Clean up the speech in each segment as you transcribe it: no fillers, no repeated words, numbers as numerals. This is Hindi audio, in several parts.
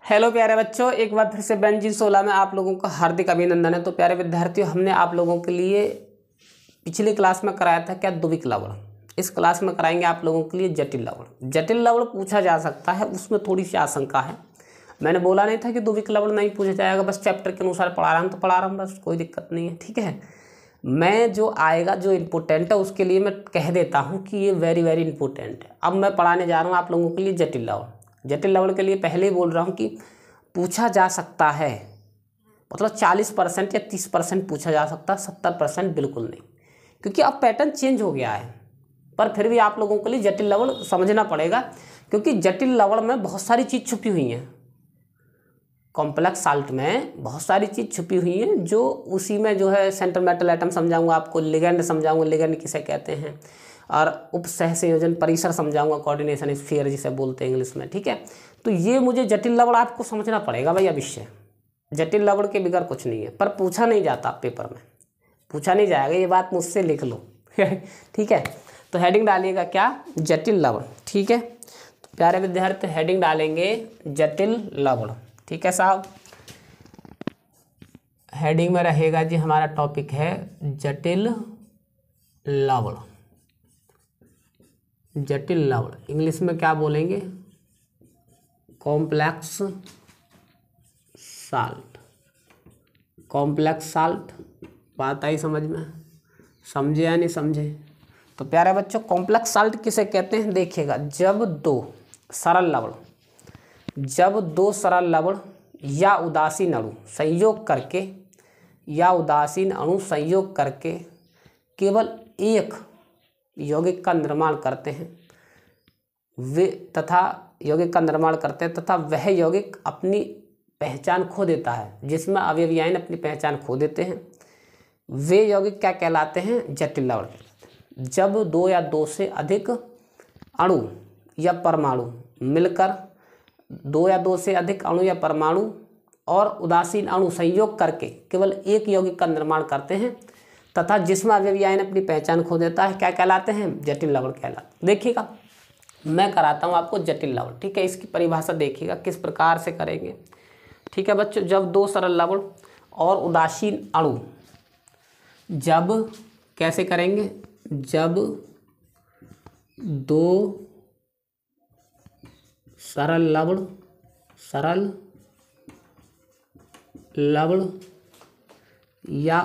हेलो प्यारे बच्चों, एक बार फिर से बेंजीन 16 में आप लोगों का हार्दिक अभिनंदन है। तो प्यारे विद्यार्थियों, हमने आप लोगों के लिए पिछली क्लास में कराया था क्या द्विक लवण। इस क्लास में कराएंगे आप लोगों के लिए जटिल लवण। जटिल लवण पूछा जा सकता है, उसमें थोड़ी सी आशंका है। मैंने बोला नहीं था कि द्विक लवण नहीं पूछा जाएगा, बस चैप्टर के अनुसार पढ़ा रहा हूँ तो पढ़ा रहा हूँ, बस कोई दिक्कत नहीं है। ठीक है, मैं जो आएगा जो इम्पोर्टेंट है उसके लिए मैं कह देता हूँ कि ये वेरी वेरी इंपॉर्टेंट है। अब मैं पढ़ाने जा रहा हूँ आप लोगों के लिए जटिल लवण। जटिल लवण के लिए पहले ही बोल रहा हूँ कि पूछा जा सकता है, मतलब 40% या 30% पूछा जा सकता है, 70% बिल्कुल नहीं, क्योंकि अब पैटर्न चेंज हो गया है। पर फिर भी आप लोगों के लिए जटिल लवण समझना पड़ेगा, क्योंकि जटिल लवण में बहुत सारी चीज़ छुपी हुई हैं। कॉम्प्लेक्स साल्ट में बहुत सारी चीज़ छुपी हुई हैं, जो उसी में जो है सेंट्रल मेटल एटम समझाऊंगा आपको, लिगेंड समझाऊंगा, लिगेंड किसे कहते हैं, और उपसह संयोजन परिसर समझाऊंगा, कोऑर्डिनेशन स्फीयर जिसे बोलते हैं इंग्लिश में। ठीक है, तो ये मुझे जटिल लवण आपको समझना पड़ेगा भाई। विषय जटिल लवण के बिगड़ कुछ नहीं है, पर पूछा नहीं जाता पेपर में, पूछा नहीं जाएगा, ये बात मुझसे लिख लो। ठीक है, तो हेडिंग डालिएगा क्या, जटिल लवण। ठीक है, तो प्यारे विद्यार्थी हेडिंग डालेंगे जटिल लवण। ठीक है साहब, हेडिंग में रहेगा जी हमारा टॉपिक है जटिल लवण। जटिल लवण इंग्लिश में क्या बोलेंगे, कॉम्प्लेक्स साल्ट। कॉम्प्लेक्स साल्ट बात आई समझ में, समझे या नहीं समझे? तो प्यारे बच्चों, कॉम्प्लेक्स साल्ट किसे कहते हैं देखिएगा, जब दो सरल लवण या उदासीन अणु संयोग करके केवल एक यौगिक का निर्माण करते हैं तथा वह यौगिक अपनी पहचान खो देता है, जिसमें अवयवी आयन अपनी पहचान खो देते हैं, वे यौगिक क्या कहलाते हैं, जटिल लवण। जब दो या दो से अधिक अणु या परमाणु मिलकर, दो या दो से अधिक अणु या परमाणु और उदासीन अणु संयोग करके केवल एक यौगिक का निर्माण करते हैं तथा जिसमें अवयवी आयन अपनी पहचान खो देता है, क्या कहलाते हैं, जटिल लवण कहलाते। देखिएगा, मैं कराता हूँ आपको जटिल लवण। ठीक है, इसकी परिभाषा देखिएगा किस प्रकार से करेंगे। ठीक है बच्चों, जब दो सरल लवण और उदासीन अणु, जब कैसे करेंगे, जब दो सरल लवण या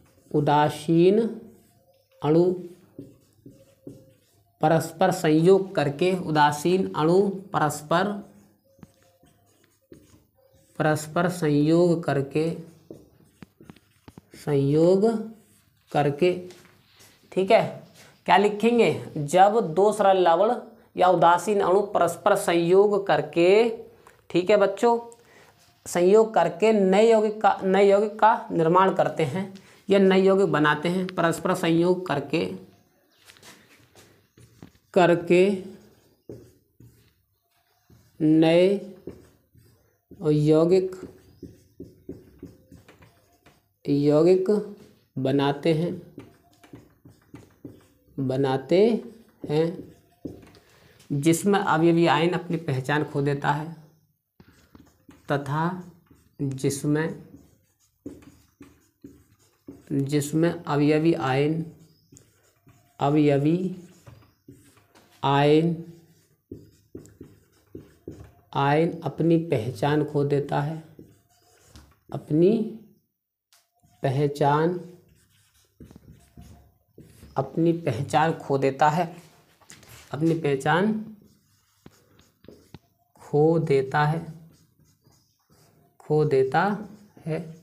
उदासीन अणु परस्पर संयोग करके, परस्पर संयोग करके ठीक है, क्या लिखेंगे, जब दो सरल लवण या उदासीन अणु परस्पर संयोग करके, ठीक है बच्चों, संयोग करके नए यौगिक का निर्माण करते हैं या नए यौगिक बनाते हैं, परस्पर संयोग करके नए यौगिक बनाते हैं जिसमें अवयवी आयन अपनी पहचान खो देता है तथा जिसमें अवयवी आयन अपनी पहचान खो देता है, अपनी पहचान खो देता है,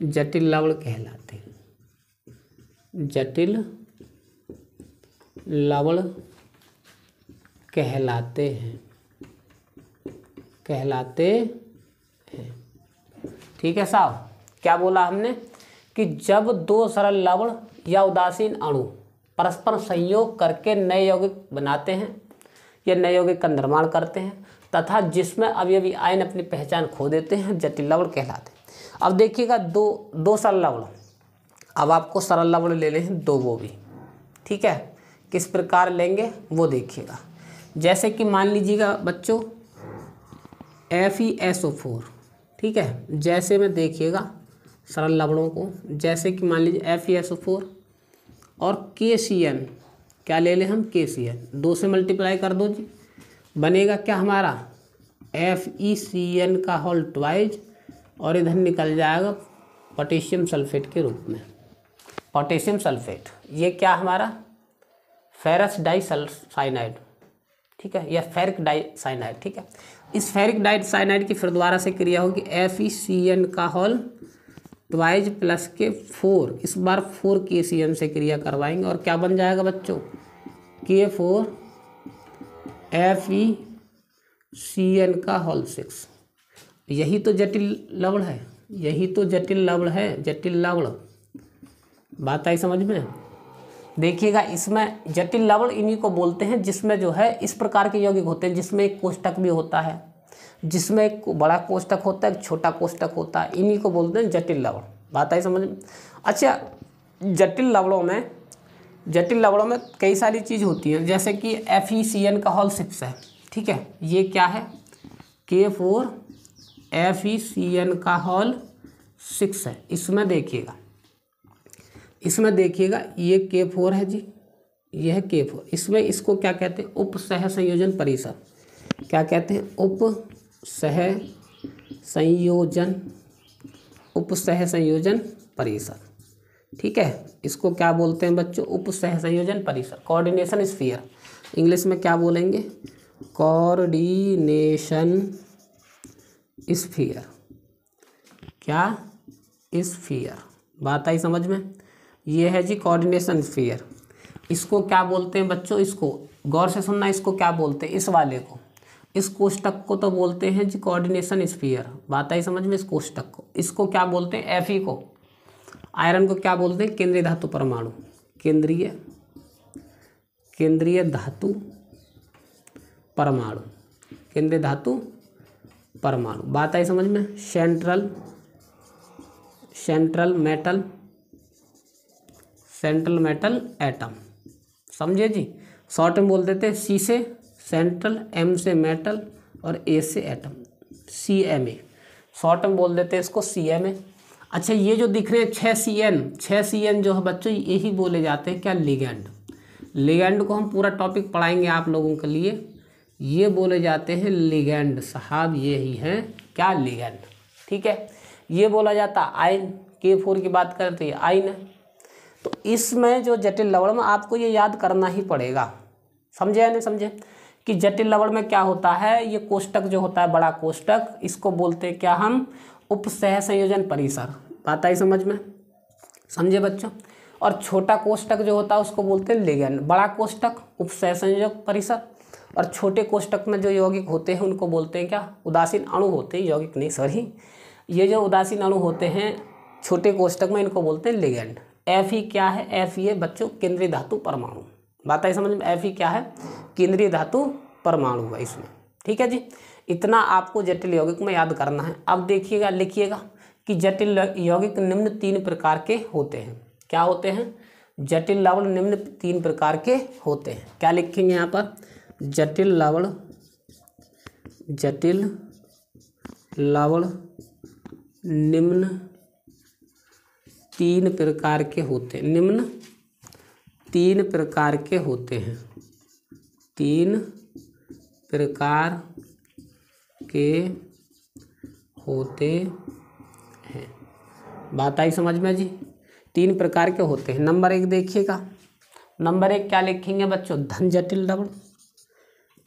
जटिल लवण कहलाते हैं। जटिल लवण कहलाते हैं। ठीक है साहब, क्या बोला हमने कि जब दो सरल लवण या उदासीन अणु परस्पर संयोग करके नए यौगिक बनाते हैं या नए यौगिक का निर्माण करते हैं तथा जिसमें अवयवी आयन अपनी पहचान खो देते हैं, जटिल लवण कहलाते हैं। अब देखिएगा, दो सरल लवण, अब आपको सरल लवण लेने हैं दो, वो भी ठीक है, किस प्रकार लेंगे वो देखिएगा। जैसे कि मान लीजिएगा बच्चों FeSO4, ठीक है। जैसे में देखिएगा सरल लवणों को, जैसे कि मान लीजिए FeSO4 और KCN, क्या ले लें हम, KCN, 2 से मल्टीप्लाई कर दो जी, बनेगा क्या हमारा FeCN का होल ट्वाइज, और इधर निकल जाएगा पोटेशियम सल्फेट के रूप में, पोटेशियम सल्फेट। ये क्या हमारा फेरस डाइसाइनाइड, ठीक है, या फेरिक डाइसाइनाइड, ठीक है। इस फेरिक डाइसाइनाइड की फिर दोबारा से क्रिया होगी FeCN का होल ट्वाइज प्लस के 4, इस बार 4 KCN से क्रिया करवाएंगे और क्या बन जाएगा बच्चों, K4 FeCN का होल 6। यही तो जटिल लवण है, यही तो जटिल लवण है, जटिल लवण। बात आई समझ में। देखिएगा इसमें जटिल लवण इन्हीं को बोलते हैं जिसमें जो है इस प्रकार के यौगिक होते हैं, जिसमें एक कोष्टक भी होता है, जिसमें एक बड़ा कोष्टक होता है, एक छोटा कोष्टक होता है, इन्हीं को बोलते हैं जटिल लवण। बात आई समझ में। अच्छा, जटिल लवणों में कई सारी चीज़ होती हैं, जैसे कि FeCN का होल 6 है, ठीक है। ये क्या है, K4 FeCN का होल 6 है। इसमें देखिएगा ये K4 है जी, ये है K4। इसमें इसको क्या कहते हैं, उप सह संयोजन परिसर। क्या कहते हैं, उप सह संयोजन परिसर, ठीक है। इसको क्या बोलते हैं बच्चों, उप सह संयोजन परिसर, कोऑर्डिनेशन स्फीयर। इंग्लिश में क्या बोलेंगे, कोऑर्डिनेशन स्फीयर, क्या, स्फीयर। बात आई समझ में। ये है जी कोऑर्डिनेशन स्फीयर। इसको क्या बोलते हैं बच्चों, इसको गौर से सुनना, इसको क्या बोलते हैं, इस वाले को, इस कोष्टक को तो बोलते हैं जी कोऑर्डिनेशन स्फीयर। बात आई समझ में। इस कोष्टक को, इसको क्या बोलते हैं, Fe को, आयरन को क्या बोलते हैं, केंद्रीय धातु परमाणु, केंद्रीय धातु परमाणु, केंद्रीय धातु परमाणु। बात आई समझ में। सेंट्रल मेटल एटम, समझे जी। शॉर्ट में बोल देते हैं C से सेंट्रल, M से मेटल और A से एटम, CMA। शॉर्ट में बोल देते हैं इसको CMA। अच्छा, ये जो दिख रहे हैं 6 CN जो है बच्चों, यही बोले जाते हैं क्या, लिगैंड को हम पूरा टॉपिक पढ़ाएंगे आप लोगों के लिए। ये बोले जाते हैं लिगैंड साहब, ये ही है क्या, लिगैंड, ठीक है। ये बोला जाता आयन, K4 की बात करते हैं आयन है। तो इसमें जो जटिल लवण में आपको ये याद करना ही पड़ेगा, समझे या नहीं समझे, कि जटिल लवण में क्या होता है, ये कोष्टक जो होता है, बड़ा कोष्टक, इसको बोलते हैं क्या हम, उप सह संयोजन परिसर। बात आई समझ में, समझे बच्चों। और छोटा कोष्टक जो होता है उसको बोलते हैं लिगैंड। बड़ा कोष्टक उप सह संयोजक परिसर, और छोटे कोष्टक में जो यौगिक होते हैं उनको बोलते हैं क्या, उदासीन अणु होते हैं, यौगिक नहीं सॉरी, ये जो उदासीन अणु होते हैं छोटे कोष्टक में, इनको बोलते हैं लिगैंड। Fe क्या है, Fe बच्चों केंद्रीय धातु परमाणु। बात आई समझ में। Fe क्या है, केंद्रीय धातु परमाणु है इसमें, ठीक है जी। इतना आपको जटिल यौगिक में याद करना है। अब देखिएगा, लिखिएगा कि जटिल यौगिक निम्न 3 प्रकार के होते हैं। क्या होते हैं, जटिल लवण निम्न 3 प्रकार के होते हैं। क्या लिखेंगे यहाँ पर, जटिल लवण निम्न 3 प्रकार के होते हैं, निम्न 3 प्रकार के होते हैं, 3 प्रकार के होते हैं। बात आई समझ में जी। 3 प्रकार के होते हैं। नंबर 1 देखिएगा, नंबर 1 क्या लिखेंगे बच्चों, धन जटिल लवण।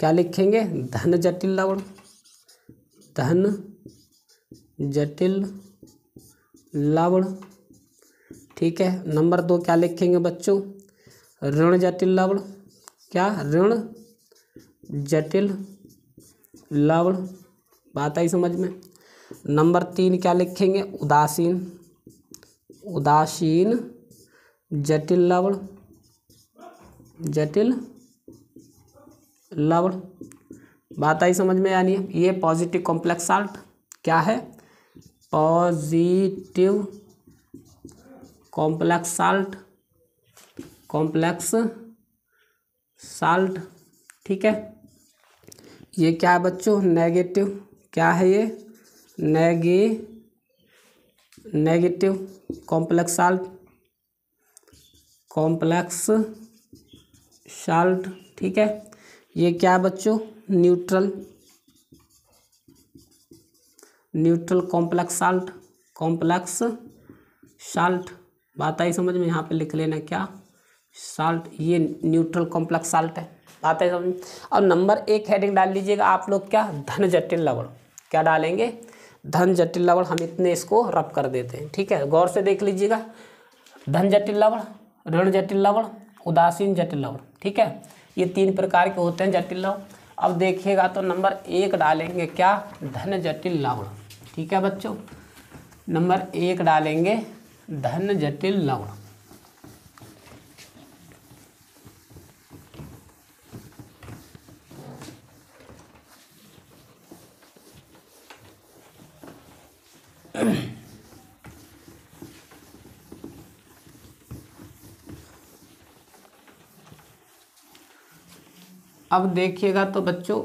क्या लिखेंगे, धन जटिल लवण, धन जटिल लवण, ठीक है। नंबर 2 क्या लिखेंगे बच्चों, ऋण जटिल लवण। क्या, ऋण जटिल लवण। बात आई समझ में। नंबर 3 क्या लिखेंगे, उदासीन जटिल लवण, बात आई समझ में। यानी ये पॉजिटिव कॉम्प्लेक्स साल्ट, क्या है, पॉजिटिव कॉम्प्लेक्स साल्ट, ठीक है। ये क्या है बच्चों, नेगेटिव, क्या है ये, नेगेटिव कॉम्प्लेक्स साल्ट, ठीक है। ये क्या है बच्चों, न्यूट्रल कॉम्प्लेक्स साल्ट, बात आई समझ में, यहाँ पे लिख लेना क्या, साल्ट, ये न्यूट्रल कॉम्प्लेक्स साल्ट है, बात है समझ में। और नंबर 1 हेडिंग डाल लीजिएगा आप लोग, क्या, धन जटिल लवण, क्या डालेंगे, धन जटिल लवण। हम इतने इसको रब कर देते हैं, ठीक है, गौर से देख लीजिएगा, धन जटिल लवण, ऋण जटिल लवण, उदासीन जटिल लवण, ठीक है, ये 3 प्रकार के होते हैं जटिल लवण। अब देखिएगा तो नंबर 1 डालेंगे क्या, धन जटिल लवण, ठीक है बच्चों, नंबर 1 डालेंगे धन जटिल लवण। अब देखिएगा तो बच्चों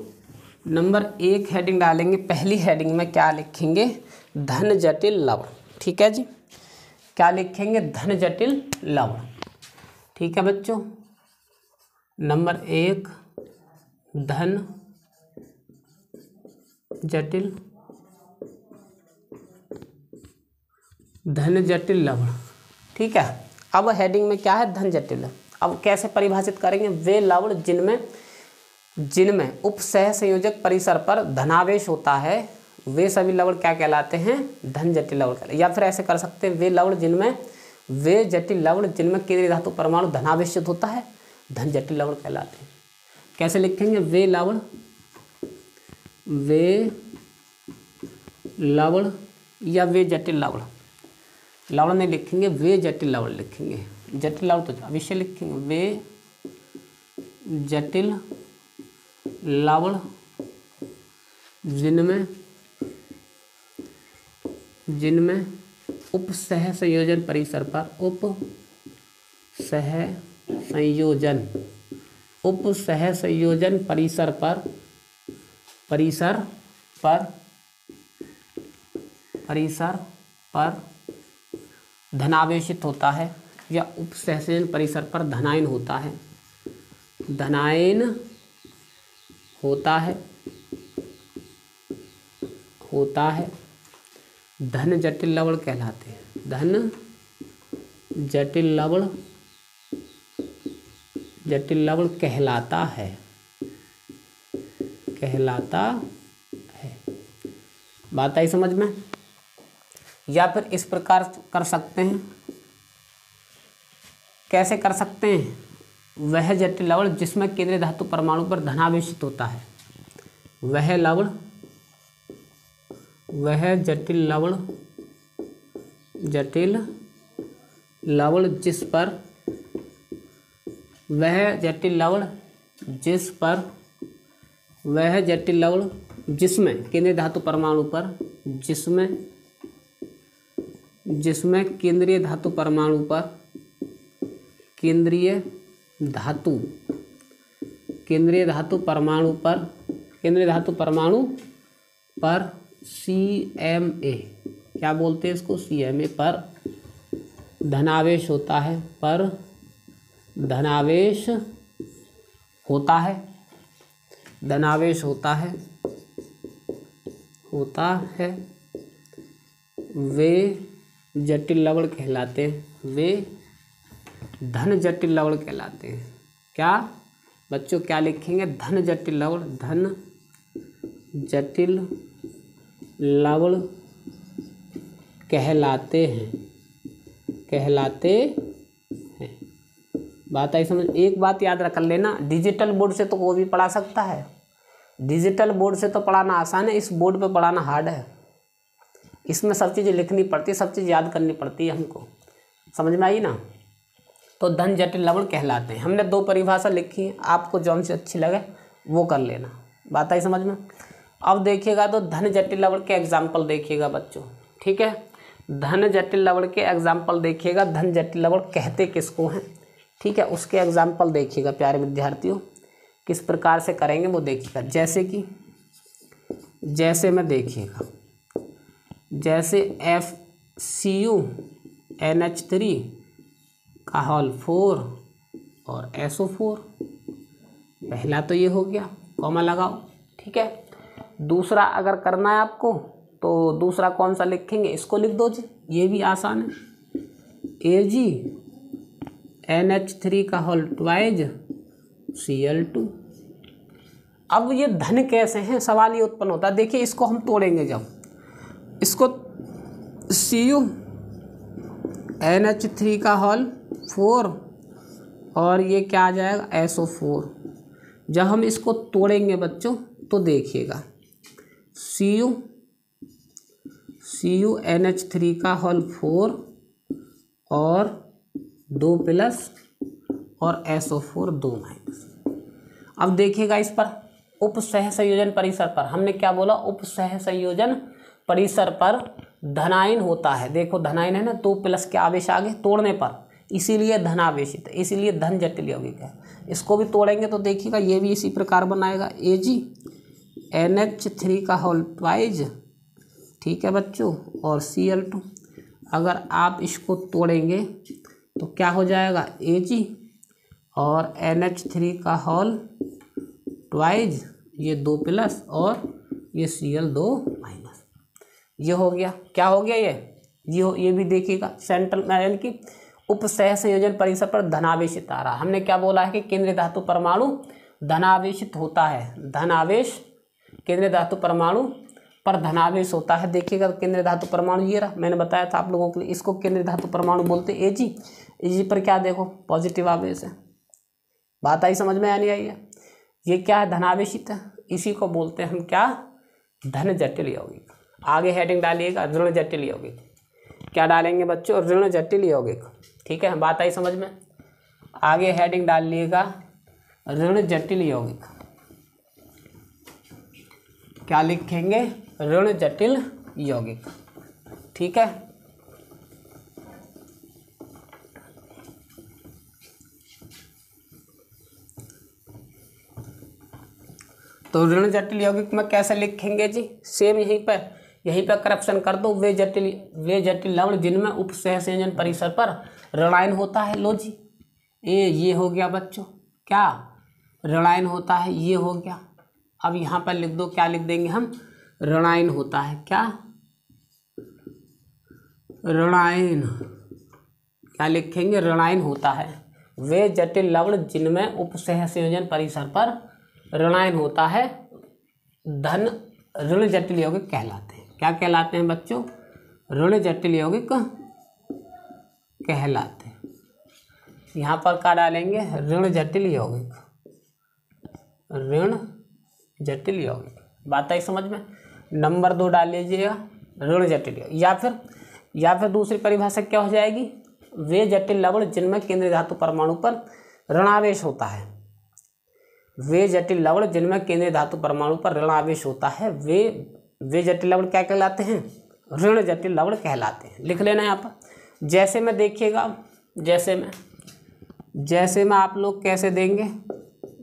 नंबर 1 हेडिंग डालेंगे, पहली हेडिंग में क्या लिखेंगे, धन जटिल लवण, ठीक है जी, क्या लिखेंगे, धन जटिल लवण, ठीक है बच्चों। नंबर 1 धन जटिल लवण, ठीक है। अब हेडिंग में क्या है, धन जटिल। अब कैसे परिभाषित करेंगे, वे लवण जिनमें उपसह संयोजक परिसर पर धनावेश होता है, वे सभी लवण क्या कहलाते हैं, धन जटिल लवण कहलाते हैं। या फिर ऐसे कर सकते हैं, वे जटिल लवण जिनमें केंद्रीय धातु परमाणु धनावेशित होता है, धन जटिल लवण कहलाते हैं। कैसे लिखेंगे, वे लवण या वे जटिल लवण, लवण नहीं लिखेंगे, वे जटिल लवण लिखेंगे, जटिल लवण तो अवश्य लिखेंगे, वे जटिल लवण जिनमें उपसह संयोजन परिसर पर धनावेशित होता है, या उपसह संयोजन परिसर पर धनायन होता है, धन जटिल लवण कहलाते हैं, धन जटिल लवण कहलाता है। बात आई समझ में। या फिर इस प्रकार कर सकते हैं, कैसे कर सकते हैं, वह जटिल लवण जिसमें केंद्रीय धातु परमाणु पर धनावेशित होता है, वह जटिल लवण जिसमें केंद्रीय धातु परमाणु पर केंद्रीय धातु परमाणु पर CMA, क्या बोलते हैं इसको, CMA पर धनावेश होता है, वे जटिल लवण कहलाते हैं, वे धन जटिल लवण कहलाते हैं। क्या बच्चों, क्या लिखेंगे, धन जटिल लवण कहलाते हैं। बात आई समझ। एक बात याद रख लेना, डिजिटल बोर्ड से तो कोई भी पढ़ा सकता है, डिजिटल बोर्ड से तो पढ़ाना आसान है, इस बोर्ड पे पढ़ाना हार्ड है। इसमें सब चीज़ें लिखनी पड़ती है, सब चीज़ याद करनी पड़ती है हमको, समझ में आई ना। तो धन जटिल लवण कहलाते हैं। हमने 2 परिभाषा लिखी है, आपको जौन से अच्छी लगे वो कर लेना। बात आई समझ में। अब देखिएगा तो धन जटिल लवण के एग्जाम्पल देखिएगा बच्चों, ठीक है, धन जटिल लवण के एग्जाम्पल देखिएगा, धन जटिल लवण कहते किसको हैं, ठीक है, उसके एग्जाम्पल देखिएगा प्यारे विद्यार्थियों। किस प्रकार से करेंगे वो देखिएगा। जैसे में देखिएगा, जैसे FCuNH3 का होल 4 और SO4, पहला तो ये हो गया, कॉमा लगाओ, ठीक है। दूसरा अगर करना है आपको तो दूसरा कौन सा लिखेंगे, इसको लिख दो जी, ये भी आसान है, AgNH3 का होल 2 Cl2। अब ये धन कैसे हैं, सवाल ये उत्पन्न होता है। देखिए इसको हम तोड़ेंगे, जब इसको CuNH3 का होल 4 और ये क्या आ जाएगा SO4। जब हम इसको तोड़ेंगे बच्चों तो देखिएगा, CuNH3 का होल 4 और 2 प्लस और SO4 2 माइनस। अब देखिएगा इस पर उप सह संयोजन परिसर पर, हमने क्या बोला, उप सह संयोजन परिसर पर धनायन होता है। देखो धनायन है ना, 2 प्लस के आवेश आगे तोड़ने पर, इसीलिए धनावेशित है, इसीलिए धन जटिल यौगिक है। इसको भी तोड़ेंगे तो देखिएगा ये भी इसी प्रकार बनाएगा, AgNH3 का होल 2, ठीक है बच्चों, और Cl2। अगर आप इसको तोड़ेंगे तो क्या हो जाएगा, Ag और NH3 का होल 2, ये 2 प्लस और ये Cl2 माइनस, ये हो गया। क्या हो गया ये भी देखिएगा, सेंट्रल यानी कि उप सह संयोजन परिसर पर धनावेशित आ रहा। हमने क्या बोला है कि केंद्रीय धातु परमाणु धनावेशित होता है, धनावेश केंद्रीय धातु परमाणु पर धनावेश होता है। देखिएगा केंद्रीय धातु परमाणु ये रहा, मैंने बताया था आप लोगों के लिए, इसको केंद्रीय धातु परमाणु बोलते हैं Ag पर क्या देखो पॉजिटिव आवेश है। बात आई समझ में, नहीं आई है? ये क्या है, धनावेशित है, इसी को बोलते हैं हम क्या, धन जटिल यौगिक। आगे हेडिंग डालिएगा ऋण जटिल यौगिक। क्या डालेंगे बच्चों, ऋण जटिल यौगिक, ठीक है। बात आई समझ में, आगे हेडिंग डालिएगा ऋण जटिल यौगिक। क्या लिखेंगे, ऋण जटिल यौगिक, ठीक है। तो ऋण जटिल यौगिक में कैसे लिखेंगे जी, सेम यहीं पर करप्शन कर दो, वे जटिल लवण जिनमें उप सह संयोजन परिसर पर ऋणायन होता है। लो जी, ये हो गया बच्चों, क्या ऋणायन होता है, ये हो गया। अब यहाँ पर लिख दो, क्या लिख देंगे हम, ऋणायन होता है, क्या ऋणायन, क्या लिखेंगे, ऋणायन होता है वे जटिल लवण जिनमें उप सह संयोजन परिसर पर ऋणायन होता है, धन ऋण जटिल यौगिक कहलाते हैं। क्या कहलाते हैं बच्चों, ऋण जटिल यौगिक कहलाते हैं। यहाँ पर क्या डालेंगे, ऋण जटिल यौगिक, ऋण जटिल यौगिक। बात आई समझ में। नंबर 2 डाल लीजिएगा ऋण जटिल यौगिक, या फिर दूसरी परिभाषा क्या हो जाएगी, वे जटिल लवण जिनमें केंद्रीय धातु परमाणु पर ऋणावेश होता है। वे जटिल लवण जिनमें केंद्रीय धातु परमाणु पर ऋणावेश होता है, वे जटिल लवण क्या कहलाते हैं, ऋण जटिल लवण कहलाते हैं। लिख लेना यहाँ पर। जैसे में देखिएगा, जैसे में आप लोग कैसे देंगे,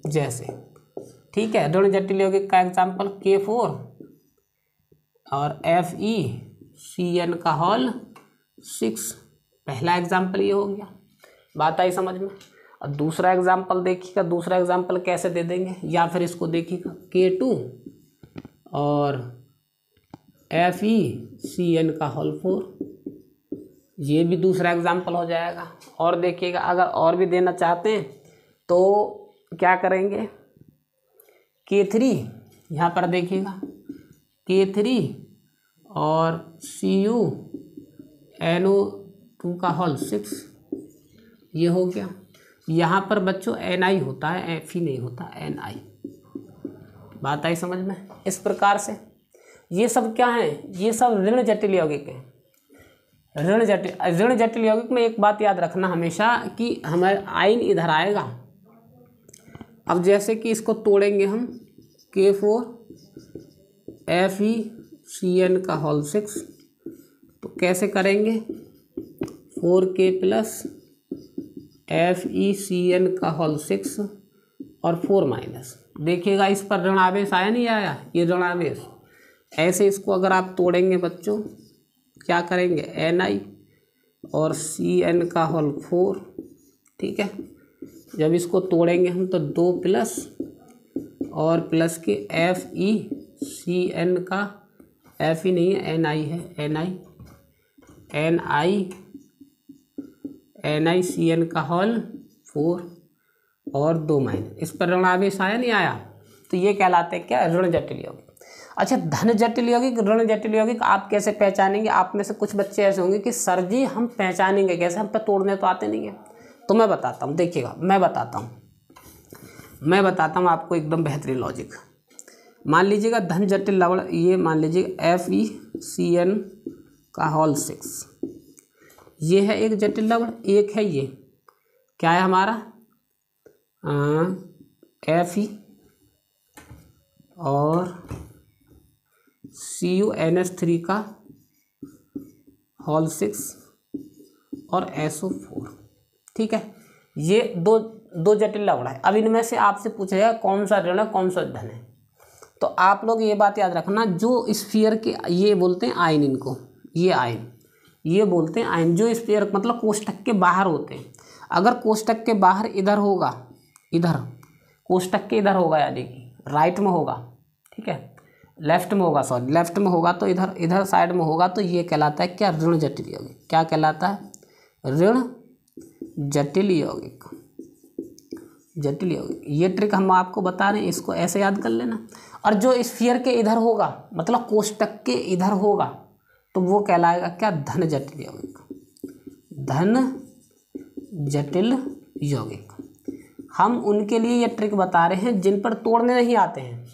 जैसे, ठीक है। ऋण जटिल यौगिक का एग्जाम्पल K4 और FeCN का होल 6, पहला एग्जाम्पल ये हो गया। बात आई समझ में। और दूसरा एग्जाम्पल देखिएगा, दूसरा एग्जाम्पल कैसे दे देंगे, या फिर इसको देखिएगा K2 और FeCN का होल 4, ये भी दूसरा एग्जाम्पल हो जाएगा। और देखिएगा अगर और भी देना चाहते हैं तो क्या करेंगे, K3, यहाँ पर देखिएगा K3 और CuNO2 का होल 6, ये हो गया। यहाँ पर बच्चों Ni होता है, Fe नहीं होता, Ni। बात आई समझ में। इस प्रकार से ये सब क्या है, ये सब ऋण जटिल यौगिक है। ऋण जटिल यौगिक में एक बात याद रखना हमेशा कि हमारे आयन इधर आएगा। अब जैसे कि इसको तोड़ेंगे हम, K4 FeCN का होल 6, तो कैसे करेंगे, 4K प्लस FeCN का होल 6 और 4 माइनस। देखिएगा इस पर ऋण आवेश आया नहीं आया, ये ऋण आवेश। ऐसे इसको अगर आप तोड़ेंगे बच्चों, क्या करेंगे, Ni और Cn का होल 4, ठीक है। जब इसको तोड़ेंगे हम तो 2 प्लस और प्लस के FeCn का, Fe नहीं है Ni है, NiCn का होल 4 और 2 माइनस। इस पर ऋण आवेश आया नहीं आया, तो ये कहलाते हैं क्या, ऋण जटिल यौगिक। अच्छा, धन जटिल यौगिक, ऋण जटिल यौगिक आप कैसे पहचानेंगे? आप में से कुछ बच्चे ऐसे होंगे कि सर जी हम पहचानेंगे कैसे, हम पे तोड़ने तो आते नहीं है। तो मैं बताता हूँ, देखिएगा मैं बताता हूँ आपको एकदम बेहतरीन लॉजिक। मान लीजिएगा धन जटिल लवण, ये मान लीजिए FeCn का होल 6, ये है एक जटिल लवण। एक है ये क्या है हमारा, Fe और CuNH3 का होल 6 और SO4, ठीक है। ये दो जटिल लवण है। अब इनमें से आपसे पूछा जाएगा कौन सा ऋण है कौन सा धन है। तो आप लोग ये बात याद रखना, जो स्फीयर के, ये बोलते हैं आयन, इनको ये आयन ये बोलते हैं आयन, जो स्फीयर मतलब कोष्टक के बाहर होते हैं। अगर कोष्टक के बाहर इधर होगा, इधर कोष्टक के इधर होगा, यानी कि राइट में होगा, ठीक है, लेफ्ट में होगा, सॉरी लेफ्ट में होगा, तो इधर साइड में होगा, तो ये कहलाता है क्या, ऋण जटिल यौगिक। क्या कहलाता है, ऋण जटिल यौगिक। जटिल यौगिक, ये ट्रिक हम आपको बता रहे हैं, इसको ऐसे याद कर लेना। और जो स्फीयर के इधर होगा, मतलब कोष्टक के इधर होगा, तो वो कहलाएगा क्या, धन जटिल यौगिक। धन जटिल यौगिक। हम उनके लिए ये ट्रिक बता रहे हैं जिन पर तोड़ने नहीं आते हैं।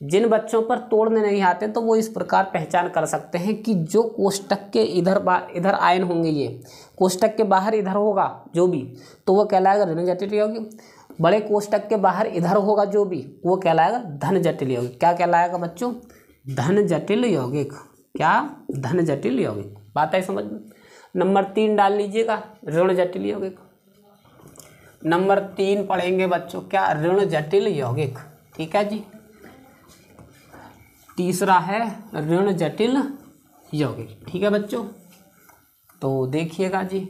जिन बच्चों पर तोड़ने नहीं आते तो वो इस प्रकार पहचान कर सकते हैं कि जो कोष्टक के इधर आयन होंगे, ये कोष्टक के बाहर इधर होगा जो भी, तो वो कहलाएगा ऋण जटिल यौगिक। बड़े कोष्टक के बाहर इधर होगा जो भी, वो कहलाएगा धन जटिल यौगिक। क्या कहलाएगा बच्चों, धन जटिल यौगिक। क्या, धन जटिल यौगिक। बात है समझ में। नंबर 3 डाल लीजिएगा, ऋण जटिल यौगिक। नंबर 3 पढ़ेंगे बच्चों क्या, ऋण जटिल यौगिक, ठीक है जी। तीसरा है ऋण जटिल यौगिक, ठीक है बच्चों। तो देखिएगा जी,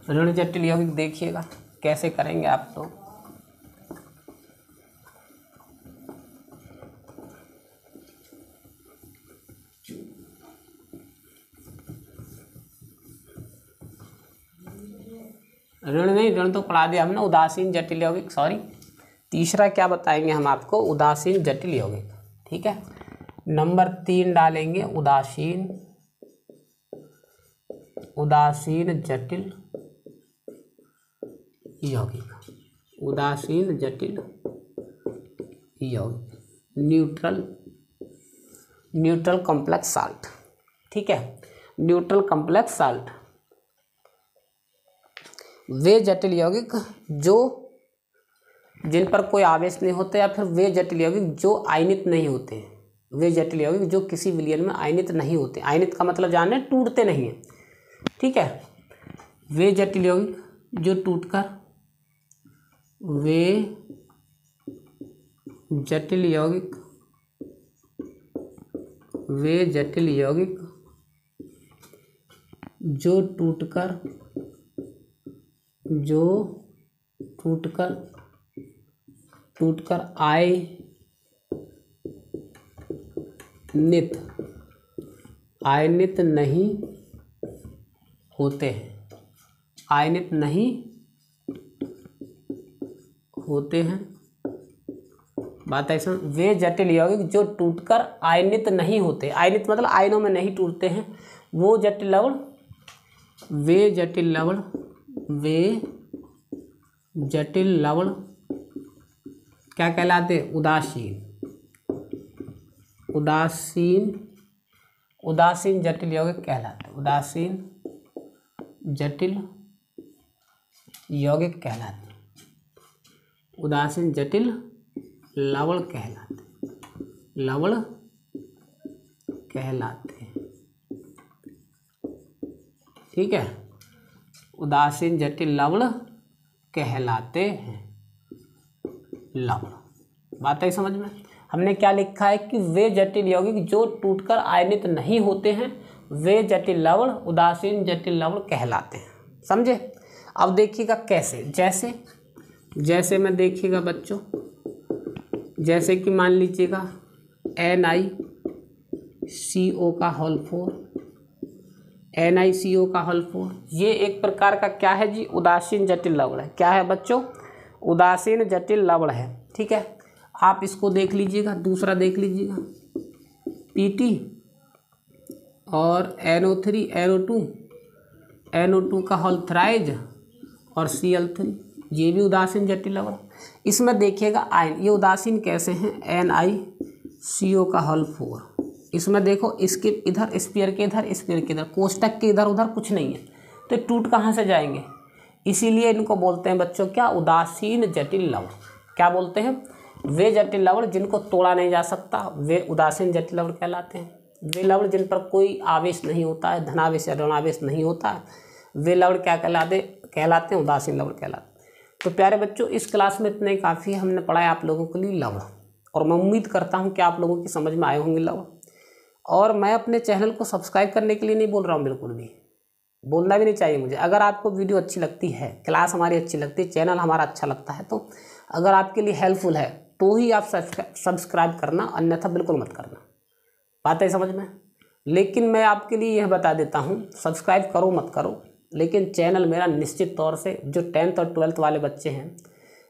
ऋण जटिल यौगिक देखिएगा कैसे करेंगे आप लोग। ऋण नहीं, ऋण तो पढ़ा दिया हमने, उदासीन जटिल यौगिक, सॉरी। तीसरा क्या बताएंगे हम आपको, उदासीन जटिल यौगिक, ठीक है। नंबर 3 डालेंगे उदासीन जटिल यौगिक। उदासीन जटिल यौगिक, न्यूट्रल कॉम्प्लेक्स साल्ट, ठीक है। न्यूट्रल कॉम्प्लेक्स साल्ट, वे जटिल यौगिक जो जिन पर कोई आवेश नहीं होता, या फिर वे जटिल यौगिक जो आयनित नहीं होते हैं। वे जटिल यौगिक जो किसी विलयन में आयनित नहीं होते। आयनित का मतलब जाने, टूटते नहीं हैं, ठीक है। वे जटिल यौगिक जो टूटकर, वे जटिल यौगिक, वे जटिल यौगिक जो टूटकर आयनित नहीं होते हैं, आयनित नहीं होते हैं। बात ऐसा, वे जटिल यौगिक जो टूटकर आयनित नहीं होते, आयनित मतलब आयनों में नहीं टूटते हैं, वो जटिल लवण, वे जटिल लवण, वे जटिल लवण क्या कहलाते, उदासीन जटिल यौगिक कहलाते, उदासीन जटिल यौगिक कहलाते, उदासीन जटिल लवण कहलाते, ठीक है। उदासीन जटिल लवण कहलाते हैं। लवण। बात है समझ में। हमने क्या लिखा है कि वे जटिल यौगिक जो टूटकर आयनित नहीं होते हैं वे जटिल लवण उदासीन जटिल लवण कहलाते हैं। समझे। अब देखिएगा कैसे, जैसे में देखिएगा बच्चों, जैसे कि मान लीजिएगा NiCO का होल 4, NiCO का होल 4, ये एक प्रकार का क्या है जी, उदासीन जटिल लवण है। क्या है बच्चों, उदासीन जटिल लवण है। ठीक है, आप इसको देख लीजिएगा। दूसरा देख लीजिएगा PT और NO3 NO2 का होल थ्राइज और Cl3, ये भी उदासीन जटिल लवण। इसमें देखिएगा आयन, ये उदासीन कैसे हैं, NiCO का होल 4। इसमें देखो इसके इधर स्फीयर के इधर, स्फीयर के इधर, कोष्टक के इधर उधर कुछ नहीं है, तो टूट कहाँ से जाएंगे। इसीलिए इनको बोलते हैं बच्चों क्या, उदासीन जटिल लवण। क्या बोलते हैं, वे जटिल लवण जिनको तोड़ा नहीं जा सकता वे उदासीन जटिल लवण कहलाते हैं। वे लवण जिन पर कोई आवेश नहीं होता है, धनावेश या ऋणावेश नहीं होता है, वे लवण क्या कहलाते हैं, उदासीन लवण कहलाते हैं। तो प्यारे बच्चों इस क्लास में इतने काफ़ी है, हमने पढ़ा है आप लोगों के लिए लवण, और मैं उम्मीद करता हूँ कि आप लोगों की समझ में आए होंगे लवण। और मैं अपने चैनल को सब्सक्राइब करने के लिए नहीं बोल रहा हूँ, बिल्कुल भी बोलना भी नहीं चाहिए मुझे। अगर आपको वीडियो अच्छी लगती है, क्लास हमारी अच्छी लगती है, चैनल हमारा अच्छा लगता है, तो अगर आपके लिए हेल्पफुल है तो ही आप सब्सक्राइब करना, अन्यथा बिल्कुल मत करना। बात है समझ में। लेकिन मैं आपके लिए यह बता देता हूँ, सब्सक्राइब करो मत करो, लेकिन चैनल मेरा निश्चित तौर से जो 10th और 12th वाले बच्चे हैं,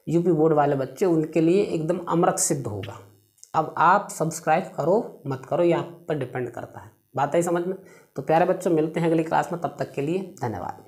यूपी बोर्ड वाले बच्चे, उनके लिए एकदम अमृत सिद्ध होगा। अब आप सब्सक्राइब करो मत करो ये आप पर डिपेंड करता है। बात है समझ में। तो प्यारे बच्चों मिलते हैं अगली क्लास में, तब तक के लिए धन्यवाद।